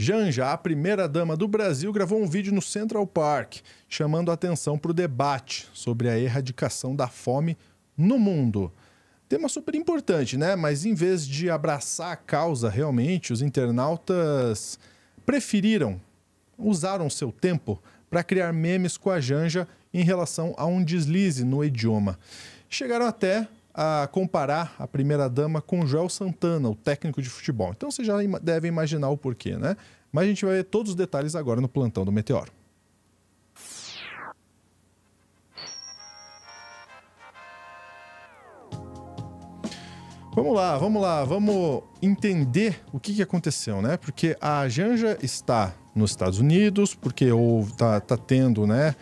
Janja, a primeira-dama do Brasil, gravou um vídeo no Central Park, chamando a atenção para o debate sobre a erradicação da fome no mundo. Tema super importante, né? Mas em vez de abraçar a causa realmente, os internautas usaram seu tempo para criar memes com a Janja em relação a um deslize no idioma. Chegaram até a comparar a primeira-dama com Joel Santana, o técnico de futebol. Então você já deve imaginar o porquê, né? Mas a gente vai ver todos os detalhes agora no Plantão do Meteoro. Vamos lá, vamos entender o que aconteceu, né? Porque a Janja está nos Estados Unidos, porque tá tendo, né,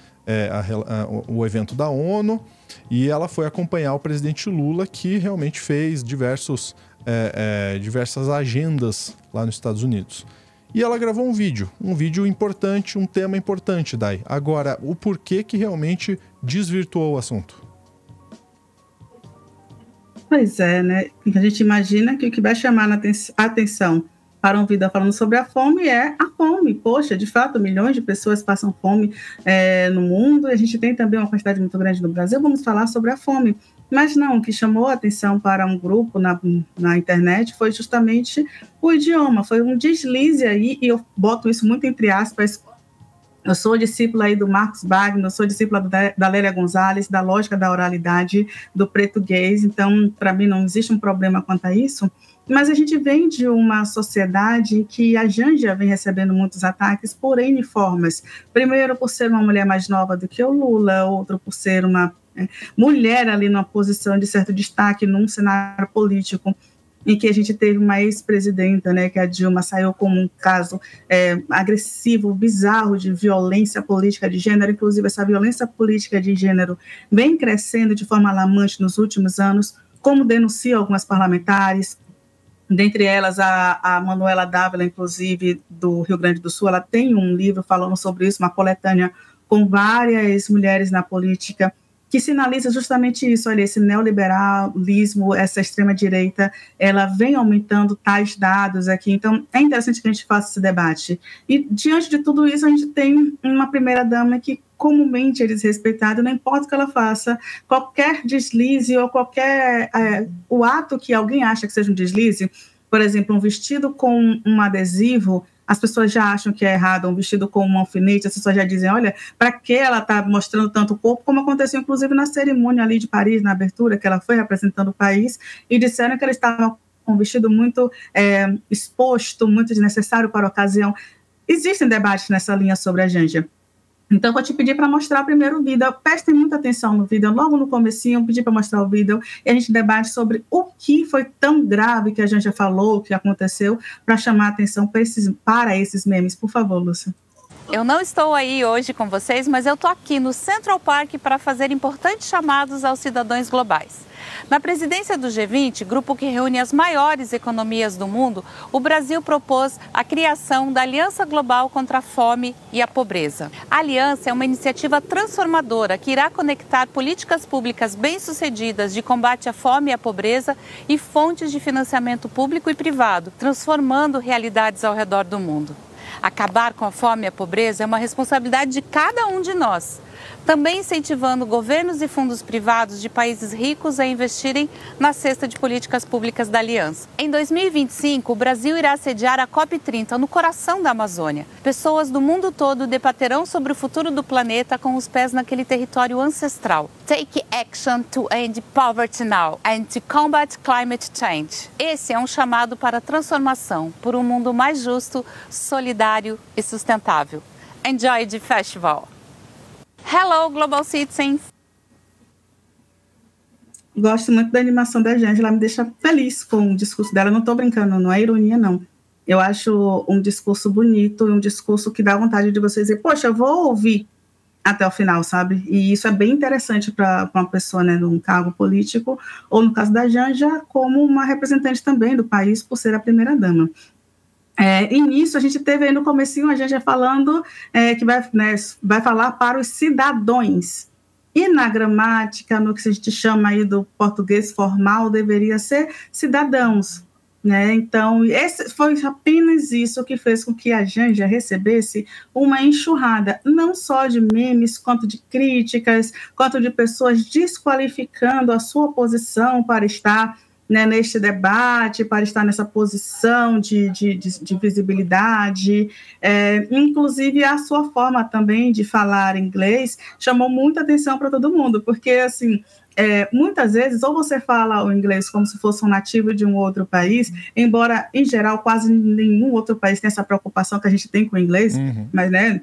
o evento da ONU, e ela foi acompanhar o presidente Lula, que realmente fez diversas agendas lá nos Estados Unidos. E ela gravou um vídeo importante, um tema importante, Dai. Agora, o porquê que realmente desvirtuou o assunto? Pois é, né? A gente imagina que o que vai chamar a atenção para um vídeo falando sobre a fome é a fome. Poxa, de fato, milhões de pessoas passam fome no mundo, e a gente tem também uma quantidade muito grande no Brasil. Vamos falar sobre a fome. Mas não, o que chamou a atenção para um grupo na internet foi justamente o idioma, foi um deslize aí, e eu boto isso muito entre aspas. Eu sou discípula aí do Marcos Wagner, eu sou discípula da Lélia Gonzalez, da lógica da oralidade, do português, então, para mim, não existe um problema quanto a isso, mas a gente vem de uma sociedade em que a Janja vem recebendo muitos ataques por N formas. Primeiro, por ser uma mulher mais nova do que o Lula, outro por ser uma mulher ali numa posição de certo destaque num cenário político, em que a gente teve uma ex-presidenta, né, que a Dilma saiu como um caso agressivo, bizarro de violência política de gênero. Inclusive, essa violência política de gênero vem crescendo de forma alarmante nos últimos anos, como denunciam algumas parlamentares, dentre elas a Manuela Dávila, inclusive, do Rio Grande do Sul. Ela tem um livro falando sobre isso, uma coletânea com várias mulheres na política, que sinaliza justamente isso. Olha, esse neoliberalismo, essa extrema-direita, ela vem aumentando tais dados aqui. Então, é interessante que a gente faça esse debate. E, diante de tudo isso, a gente tem uma primeira-dama que comumente é desrespeitada, não importa o que ela faça, qualquer deslize ou qualquer o ato que alguém acha que seja um deslize, por exemplo, um vestido com um adesivo, as pessoas já acham que é errado, um vestido com um alfinete, as pessoas já dizem, olha, para que ela está mostrando tanto o corpo, como aconteceu inclusive na cerimônia ali de Paris, na abertura, que ela foi representando o país, e disseram que ela estava com um vestido muito exposto, muito desnecessário para a ocasião. Existem debates nessa linha sobre a Janja. Então, vou te pedir para mostrar primeiro o vídeo. Prestem muita atenção no vídeo. Logo no comecinho, eu pedi para mostrar o vídeo e a gente debate sobre o que foi tão grave que a gente já falou, que aconteceu, para chamar a atenção para esses memes. Por favor, Lúcia. Eu não estou aí hoje com vocês, mas eu estou aqui no Central Park para fazer importantes chamados aos cidadãos globais. Na presidência do G20, grupo que reúne as maiores economias do mundo, o Brasil propôs a criação da Aliança Global contra a Fome e a Pobreza. A aliança é uma iniciativa transformadora que irá conectar políticas públicas bem-sucedidas de combate à fome e à pobreza e fontes de financiamento público e privado, transformando realidades ao redor do mundo. Acabar com a fome e a pobreza é uma responsabilidade de cada um de nós, também incentivando governos e fundos privados de países ricos a investirem na cesta de políticas públicas da Aliança. Em 2025, o Brasil irá sediar a COP30 no coração da Amazônia. Pessoas do mundo todo debaterão sobre o futuro do planeta com os pés naquele território ancestral. Take action to end poverty now and to combat climate change. Esse é um chamado para a transformação por um mundo mais justo, solidário e sustentável. Enjoy the festival! Hello, Global Citizens! Gosto muito da animação da Janja, ela me deixa feliz com o discurso dela. Não estou brincando, não é ironia, não. Eu acho um discurso bonito, um discurso que dá vontade de você dizer, poxa, eu vou ouvir até o final, sabe? E isso é bem interessante para uma pessoa, né, num cargo político, ou no caso da Janja, como uma representante também do país, por ser a primeira-dama. E nisso a gente teve aí no comecinho a Janja falando que vai falar para os cidadãos. E na gramática, no que a gente chama aí do português formal, deveria ser cidadãos. né? Então, foi apenas isso que fez com que a Janja recebesse uma enxurrada, não só de memes, quanto de críticas, quanto de pessoas desqualificando a sua posição para estar, né, neste debate, para estar nessa posição de visibilidade. Inclusive, a sua forma também de falar inglês chamou muita atenção para todo mundo, porque, assim, muitas vezes, ou você fala o inglês como se fosse um nativo de um outro país, embora, em geral, quase nenhum outro país tem essa preocupação que a gente tem com o inglês, mas, né,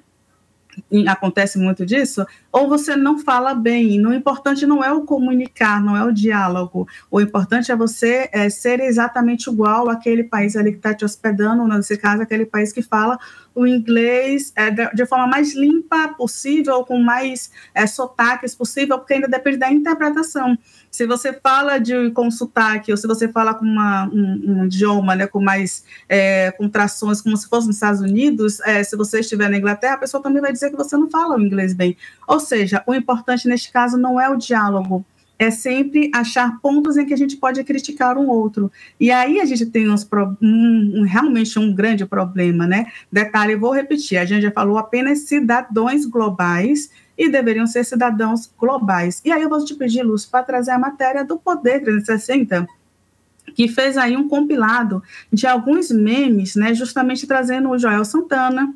acontece muito disso, ou você não fala bem. O importante não é o comunicar, não é o diálogo. O importante é você ser exatamente igual àquele país ali que está te hospedando, nesse caso, aquele país que fala o inglês de forma mais limpa possível, com mais sotaques possível, porque ainda depende da interpretação. Se você fala com sotaque, ou se você fala com um idioma, né, com mais contrações, como se fosse nos Estados Unidos, se você estiver na Inglaterra, a pessoa também vai dizer que você não fala o inglês bem. Ou seja, o importante neste caso não é o diálogo, é sempre achar pontos em que a gente pode criticar um outro. E aí a gente tem realmente um grande problema, né? Detalhe, vou repetir, a gente já falou apenas cidadãos globais e deveriam ser cidadãos globais. E aí eu vou te pedir, Lúcio, para trazer a matéria do Poder 360, que fez aí um compilado de alguns memes, né, justamente trazendo o Joel Santana.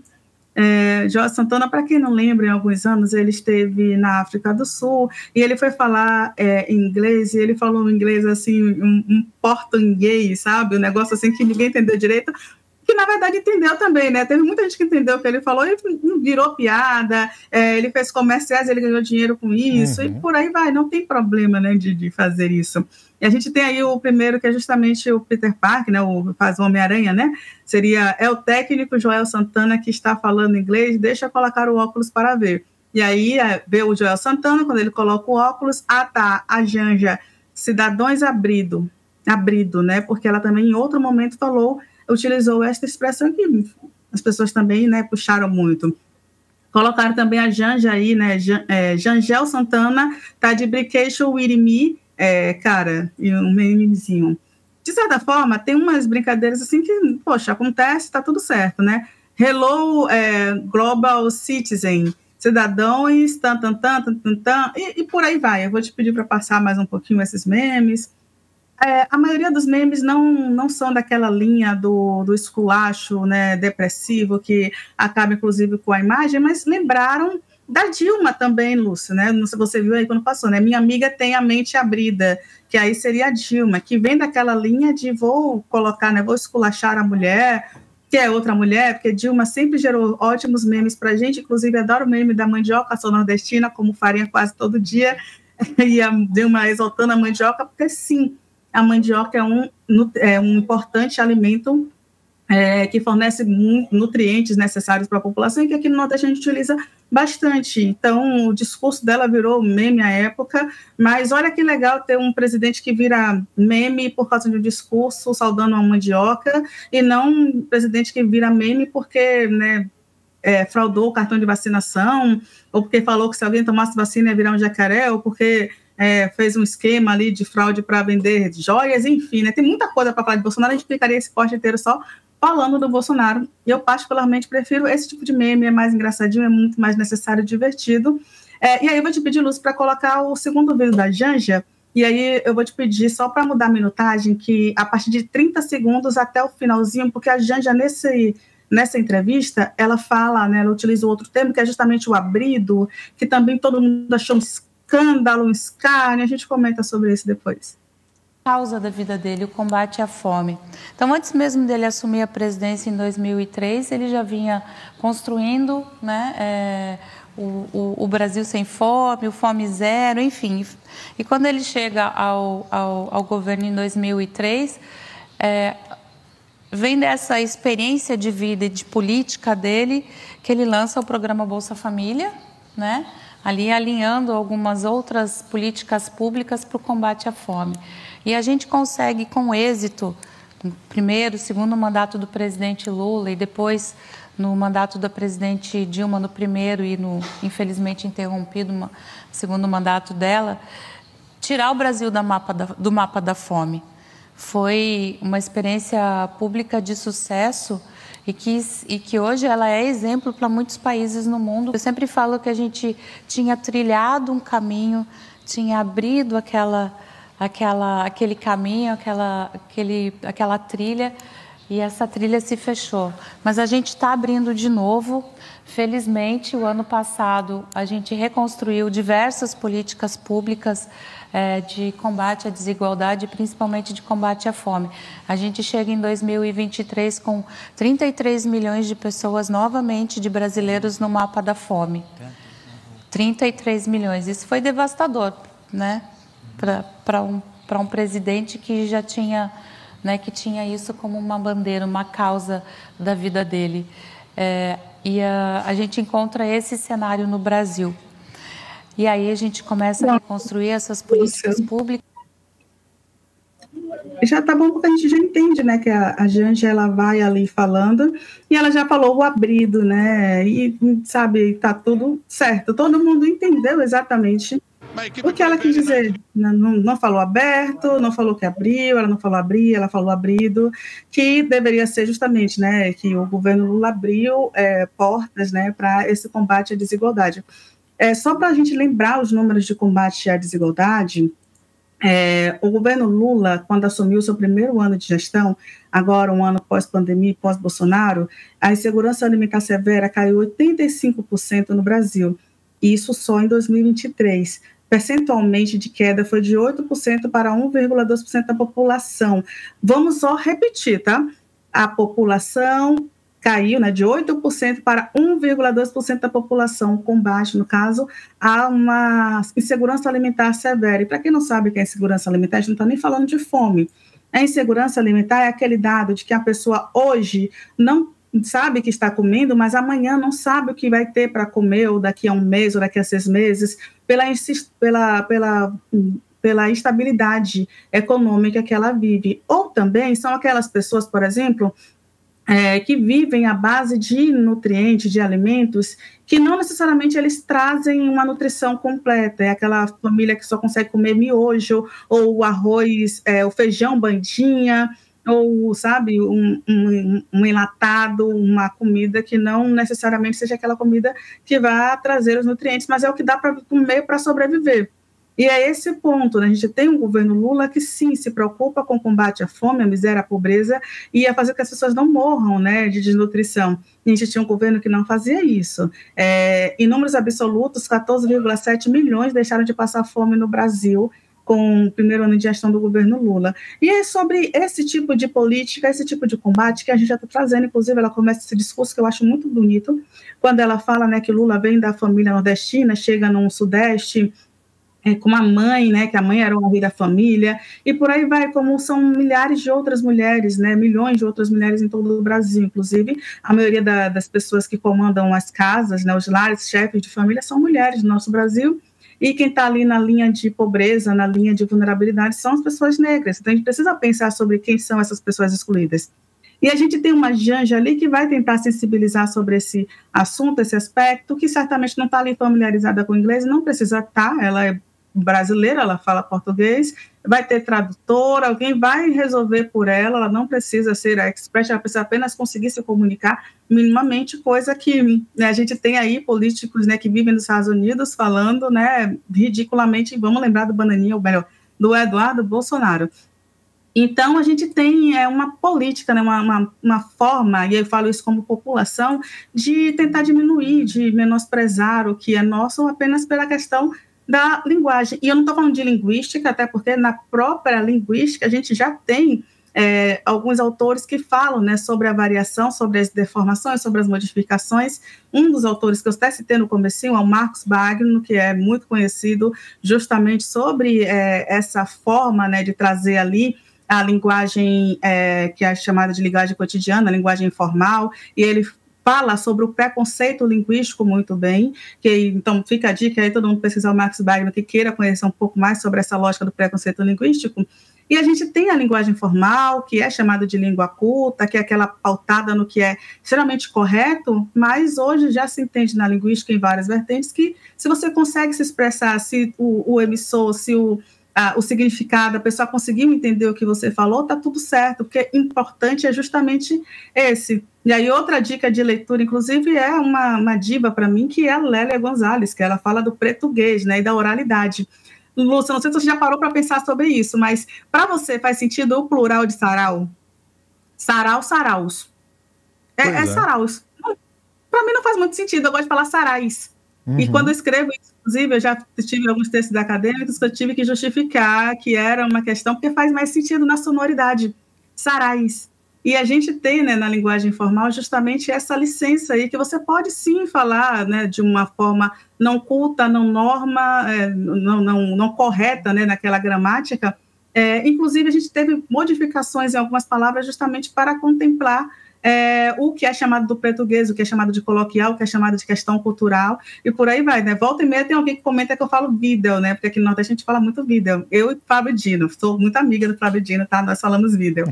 Joel Santana, para quem não lembra, em alguns anos ele esteve na África do Sul e ele foi falar em inglês, e ele falou um inglês assim, um português, sabe? Um negócio assim que ninguém entendeu direito, que na verdade entendeu também, né? Teve muita gente que entendeu o que ele falou e virou piada, ele fez comerciais, ele ganhou dinheiro com isso, e por aí vai, não tem problema, né, de fazer isso. E a gente tem aí o primeiro, que é justamente o Peter Parker, né, faz o Homem-Aranha, né? É o técnico Joel Santana que está falando inglês, deixa eu colocar o óculos para ver. E aí vê o Joel Santana, quando ele coloca o óculos, tá a Janja, cidadãos abrido, né? Porque ela também em outro momento utilizou esta expressão que as pessoas também, né, puxaram muito. Colocaram também a Janja aí, né? Jangel Santana tá de Brication with me, cara, e um memezinho. De certa forma, tem umas brincadeiras assim que, poxa, acontece, tá tudo certo, né? Hello, Global Citizen, cidadãos, e por aí vai. Eu vou te pedir para passar mais um pouquinho esses memes. A maioria dos memes não são daquela linha do esculacho, né, depressivo, que acaba, inclusive, com a imagem, mas lembraram da Dilma também, Lúcio, né? Não sei se você viu aí quando passou, né? Minha amiga tem a mente abrida, que aí seria a Dilma, que vem daquela linha de vou colocar, né, vou esculachar a mulher, que é outra mulher, porque Dilma sempre gerou ótimos memes pra gente, inclusive adoro o meme da mandioca, sou nordestina, como farinha quase todo dia, e a Dilma exaltando a mandioca, porque sim, a mandioca é um importante alimento que fornece nutrientes necessários para a população e que aqui no Nordeste a gente utiliza bastante. Então, o discurso dela virou meme à época, mas olha que legal ter um presidente que vira meme por causa de um discurso saudando a mandioca, e não um presidente que vira meme porque, né, fraudou o cartão de vacinação, ou porque falou que se alguém tomasse vacina ia virar um jacaré, ou porque fez um esquema ali de fraude para vender joias, enfim, né? Tem muita coisa para falar de Bolsonaro, a gente explicaria esse post inteiro só falando do Bolsonaro. Eu particularmente prefiro esse tipo de meme, é mais engraçadinho, é muito mais necessário e divertido. E aí eu vou te pedir, Lúcio, para colocar o segundo vídeo da Janja, e aí eu vou te pedir só para mudar a minutagem, que a partir de 30 segundos até o finalzinho, porque a Janja nessa entrevista, ela fala, né, ela utiliza outro termo, que é justamente o abrido, que também todo mundo achou um escândalo, um escárnio, a gente comenta sobre isso depois. Causa da vida dele, o combate à fome. Então, antes mesmo dele assumir a presidência em 2003, ele já vinha construindo, né, o Brasil sem fome, o Fome Zero, enfim. E quando ele chega ao governo em 2003, vem dessa experiência de vida e de política dele que ele lança o programa Bolsa Família, né, ali alinhando algumas outras políticas públicas para o combate à fome. E a gente consegue, com êxito, no primeiro, segundo mandato do presidente Lula e depois no mandato da presidente Dilma, no primeiro e no, infelizmente, interrompido segundo mandato dela, tirar o Brasil do mapa da fome. foi uma experiência pública de sucesso e que hoje ela é exemplo para muitos países no mundo. Eu sempre falo que a gente tinha trilhado um caminho, tinha abrido aquele caminho, aquela trilha, e essa trilha se fechou. Mas a gente está abrindo de novo. Felizmente, o ano passado, a gente reconstruiu diversas políticas públicas de combate à desigualdade, principalmente de combate à fome. A gente chega em 2023 com 33 milhões de pessoas, novamente, de brasileiros no mapa da fome. 33 milhões. Isso foi devastador, né? Para um presidente que já tinha, né, que tinha isso como uma bandeira, uma causa da vida dele. E a gente encontra esse cenário no Brasil. E aí a gente começa a construir essas políticas públicas. Já tá bom, porque a gente já entende, né, que a Janja, ela vai ali falando, e ela já falou o abrido, né, e, sabe, tá tudo certo. Todo mundo entendeu exatamente o que ela quis dizer. Não falou aberto, não falou que abriu, ela não falou abrir, ela falou abrido, que deveria ser justamente, né, que o governo Lula abriu portas, né, para esse combate à desigualdade. Só para a gente lembrar os números de combate à desigualdade, o governo Lula, quando assumiu o seu primeiro ano de gestão, agora um ano pós-pandemia e pós-Bolsonaro, a insegurança alimentar severa caiu 85% no Brasil, isso só em 2023. Percentualmente de queda foi de 8% para 1,2% da população. Vamos só repetir, tá? A população caiu, né, de 8% para 1,2% da população, combate, no caso, a uma insegurança alimentar severa. E para quem não sabe o que é insegurança alimentar, a gente não está nem falando de fome. A insegurança alimentar é aquele dado de que a pessoa hoje não sabe que está comendo, mas amanhã não sabe o que vai ter para comer, ou daqui a um mês, ou daqui a 6 meses, pela instabilidade econômica que ela vive. Ou também são aquelas pessoas, por exemplo, que vivem à base de nutrientes, de alimentos, que não necessariamente eles trazem uma nutrição completa. É aquela família que só consegue comer miojo, ou o arroz, o feijão bandinha, ou, sabe, um enlatado, uma comida que não necessariamente seja aquela comida que vai trazer os nutrientes, mas é o que dá para comer para sobreviver. E é esse ponto, né? A gente tem um governo Lula que, sim, se preocupa com o combate à fome, à miséria, à pobreza, e a fazer com que as pessoas não morram, né, de desnutrição. E a gente tinha um governo que não fazia isso. Em números absolutos, 14,7 milhões deixaram de passar fome no Brasil com o primeiro ano de gestão do governo Lula. E é sobre esse tipo de política, esse tipo de combate que a gente já está trazendo. Inclusive, ela começa esse discurso que eu acho muito bonito, quando ela fala, né, que Lula vem da família nordestina, chega no Sudeste, com uma mãe, né, que a mãe era uma rei da família, e por aí vai, como são milhares de outras mulheres, né, milhões de outras mulheres em todo o Brasil. Inclusive, a maioria das pessoas que comandam as casas, né, os lares, chefes de família, são mulheres no nosso Brasil, e quem está ali na linha de pobreza, na linha de vulnerabilidade, são as pessoas negras. Então, a gente precisa pensar sobre quem são essas pessoas excluídas. E a gente tem uma Janja ali que vai tentar sensibilizar sobre esse assunto, esse aspecto, que certamente não está ali familiarizada com o inglês, não precisa estar, ela é brasileira, ela fala português, vai ter tradutor, alguém vai resolver por ela não precisa ser expert, ela precisa apenas conseguir se comunicar minimamente, coisa que, né, a gente tem aí políticos, né, que vivem nos Estados Unidos falando, né, ridiculamente, vamos lembrar do Bananinha, ou melhor, do Eduardo Bolsonaro. Então, a gente tem uma política, né, uma forma, e eu falo isso como população, de tentar diminuir, de menosprezar o que é nosso, apenas pela questão da linguagem. E eu não estou falando de linguística, até porque na própria linguística a gente já tem alguns autores que falam, né, sobre a variação, sobre as deformações, sobre as modificações. Um dos autores que eu até citei no comecinho é o Marcos Bagno, que é muito conhecido justamente sobre essa forma, né, de trazer ali a linguagem que é chamada de linguagem cotidiana, a linguagem informal, e ele fala sobre o preconceito linguístico muito bem, então fica a dica aí, todo mundo pesquisar o Marcos Bagno que queira conhecer um pouco mais sobre essa lógica do preconceito linguístico. E a gente tem a linguagem formal, que é chamada de língua culta, que é aquela pautada no que é extremamente correto, mas hoje já se entende na linguística em várias vertentes que se você consegue se expressar, se o emissor, se o significado, a pessoa conseguiu entender o que você falou, tá tudo certo, porque importante é justamente esse. E aí outra dica de leitura, inclusive, é uma diva para mim, que é a Lélia Gonzalez, que ela fala do português, né, e da oralidade. Lúcia, não sei se você já parou para pensar sobre isso, mas para você faz sentido o plural de sarau? Sarau, saraus. É saraus. Para mim não faz muito sentido, eu gosto de falar sarais. E quando eu escrevo isso, inclusive, eu já tive alguns textos acadêmicos que eu tive que justificar que era uma questão, porque faz mais sentido na sonoridade. Sarais. E a gente tem, né, na linguagem informal, justamente essa licença aí, que você pode sim falar, né, de uma forma não culta, não norma, não correta, né, naquela gramática. Inclusive, a gente teve modificações em algumas palavras justamente para contemplar o que é chamado do português, o que é chamado de coloquial, o que é chamado de questão cultural, e por aí vai, né? Volta e meia tem alguém que comenta que eu falo vídeo, né? Porque aqui no Nordeste a gente fala muito vídeo. Eu e Fábio Dino, sou muito amiga do Fábio Dino, tá? Nós falamos vídeo.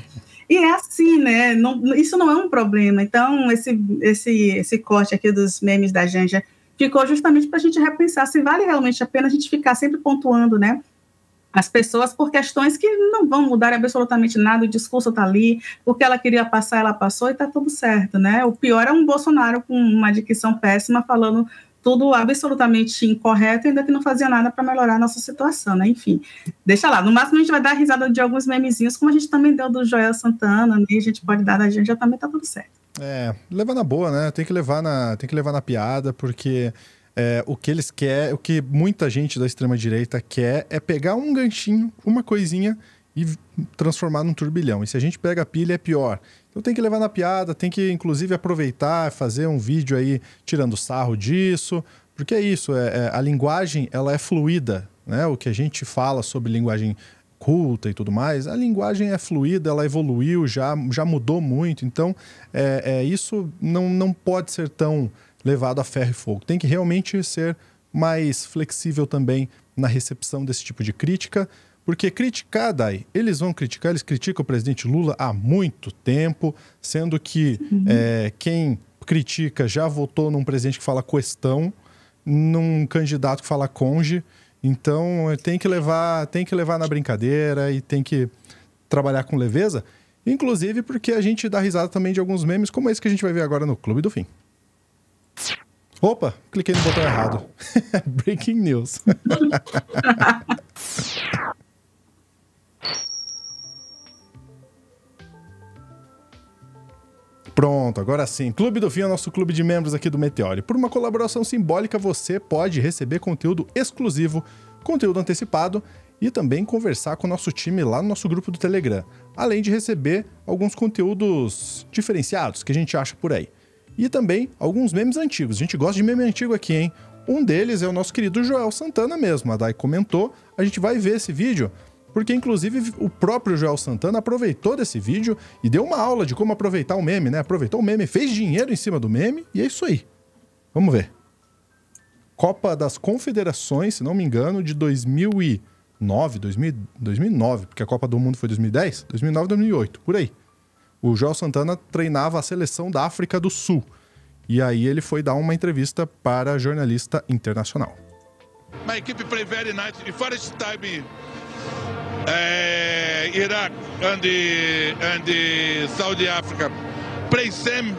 E é assim, né? Isso não é um problema. Então, esse corte aqui dos memes da Janja ficou justamente para a gente repensar se vale realmente a pena a gente ficar sempre pontuando, né, as pessoas por questões que não vão mudar absolutamente nada, o discurso está ali, o que ela queria passar, ela passou e está tudo certo, né? O pior é um Bolsonaro com uma dicção péssima, falando tudo absolutamente incorreto, ainda que não fazia nada para melhorar a nossa situação, né? Enfim, deixa lá. No máximo a gente vai dar risada de alguns memezinhos, como a gente também deu do Joel Santana, né? A gente pode dar da gente, já também está tudo certo. Leva na boa, né? Tem que levar na piada, porque... o que eles querem, o que muita gente da extrema-direita quer é pegar um ganchinho, uma coisinha e transformar num turbilhão. E se a gente pega a pilha, é pior. Então tem que levar na piada, tem que inclusive aproveitar, fazer um vídeo aí tirando sarro disso, porque é isso, a linguagem ela é fluida, né? O que a gente fala sobre linguagem culta e tudo mais, a linguagem é fluida, ela evoluiu, já mudou muito, então isso não pode ser tão levado a ferro e fogo. Tem que realmente ser mais flexível também na recepção desse tipo de crítica, porque criticar, Dai, eles criticam o presidente Lula há muito tempo, sendo que quem critica já votou num presidente que fala questão, num candidato que fala conge, então tem que levar na brincadeira e tem que trabalhar com leveza, inclusive porque a gente dá risada também de alguns memes, como esse que a gente vai ver agora no Clube do Fim. Opa, cliquei no botão errado. Breaking news. Pronto, agora sim. Clube do Fim é o nosso clube de membros aqui do Meteore. Por uma colaboração simbólica, você pode receber conteúdo exclusivo, conteúdo antecipado e também conversar com o nosso time lá no nosso grupo do Telegram. Além de receber alguns conteúdos diferenciados que a gente acha por aí. E também alguns memes antigos. A gente gosta de meme antigo aqui, hein? Um deles é o nosso querido Joel Santana mesmo. A Dai comentou. A gente vai ver esse vídeo, porque inclusive o próprio Joel Santana aproveitou desse vídeo e deu uma aula de como aproveitar o meme, né? Aproveitou o meme, fez dinheiro em cima do meme e é isso aí. Vamos ver. Copa das Confederações, se não me engano, de 2009, porque a Copa do Mundo foi 2010? 2009, 2008, por aí. O Joel Santana treinava a seleção da África do Sul. E aí ele foi dar uma entrevista para a jornalista internacional. My equipe play very nice. The first time Iraq and the Saudi Africa play same,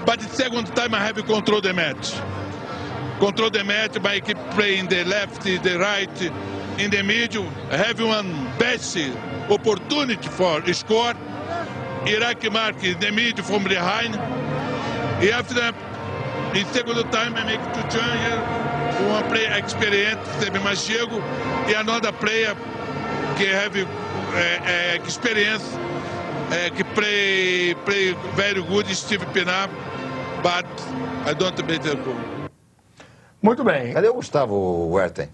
but the second time I have control the match. Control the match, my equipe play in the left, the right, in the middle. I have one best opportunity for score. Iraq mark in the middle from behind. E after that, in second time, I make two changes. One player experienced, teve mais chego, e another player que have experience, que play very good, Steve Pinar, but I don't beat the goal. Muito bem. Cadê o Gustavo Werthen?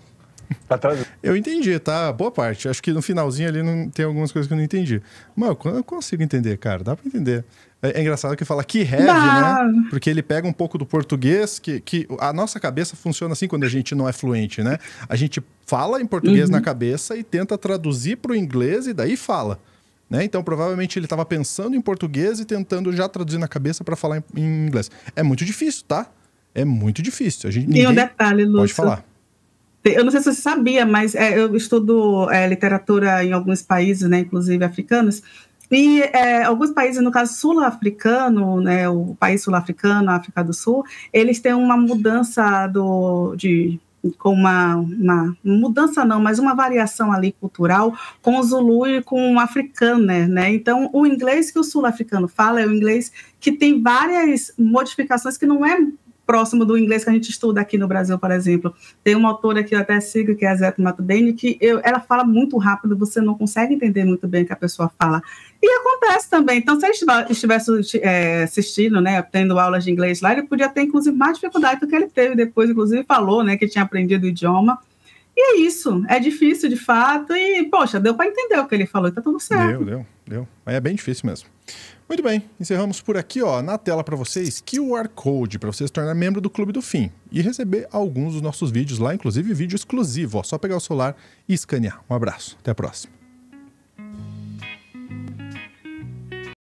Eu entendi, tá? Boa parte. Acho que no finalzinho ali não tem algumas coisas que eu não entendi. Mas eu consigo entender, cara. Dá pra entender. É engraçado que fala que heavy, né? Porque ele pega um pouco do português, que a nossa cabeça funciona assim quando a gente não é fluente, né? A gente fala em português na cabeça e tenta traduzir pro inglês e daí fala. Né? Então, provavelmente, ele estava pensando em português e tentando já traduzir na cabeça para falar em inglês. É muito difícil, tá? É muito difícil. Tem um detalhe, Lúcio. Pode falar. Eu não sei se você sabia, mas eu estudo literatura em alguns países, né, inclusive africanos, e alguns países, no caso sul-africano, né, o país sul-africano, a África do Sul, eles têm uma mudança com uma mudança não, mas uma variação ali cultural com o Zulu e com o africano, né? Então, o inglês que o sul-africano fala é o inglês que tem várias modificações que não é próximo do inglês que a gente estuda aqui no Brasil, por exemplo. Tem uma autora que eu até sigo, que é a Zeta Matudeni, que ela fala muito rápido, você não consegue entender muito bem o que a pessoa fala. E acontece também. Então, se ele estivesse assistindo, né, tendo aulas de inglês lá, ele podia ter, inclusive, mais dificuldade do que ele teve depois, inclusive, falou, né, que tinha aprendido o idioma. E é isso. É difícil, de fato, e, poxa, deu para entender o que ele falou, e tá tudo certo. Deu. Mas é bem difícil mesmo. Muito bem, encerramos por aqui, ó, na tela para vocês, QR Code para você se tornar membro do Clube do Fim e receber alguns dos nossos vídeos lá, inclusive vídeo exclusivo, ó, só pegar o celular e escanear. Um abraço, até a próxima.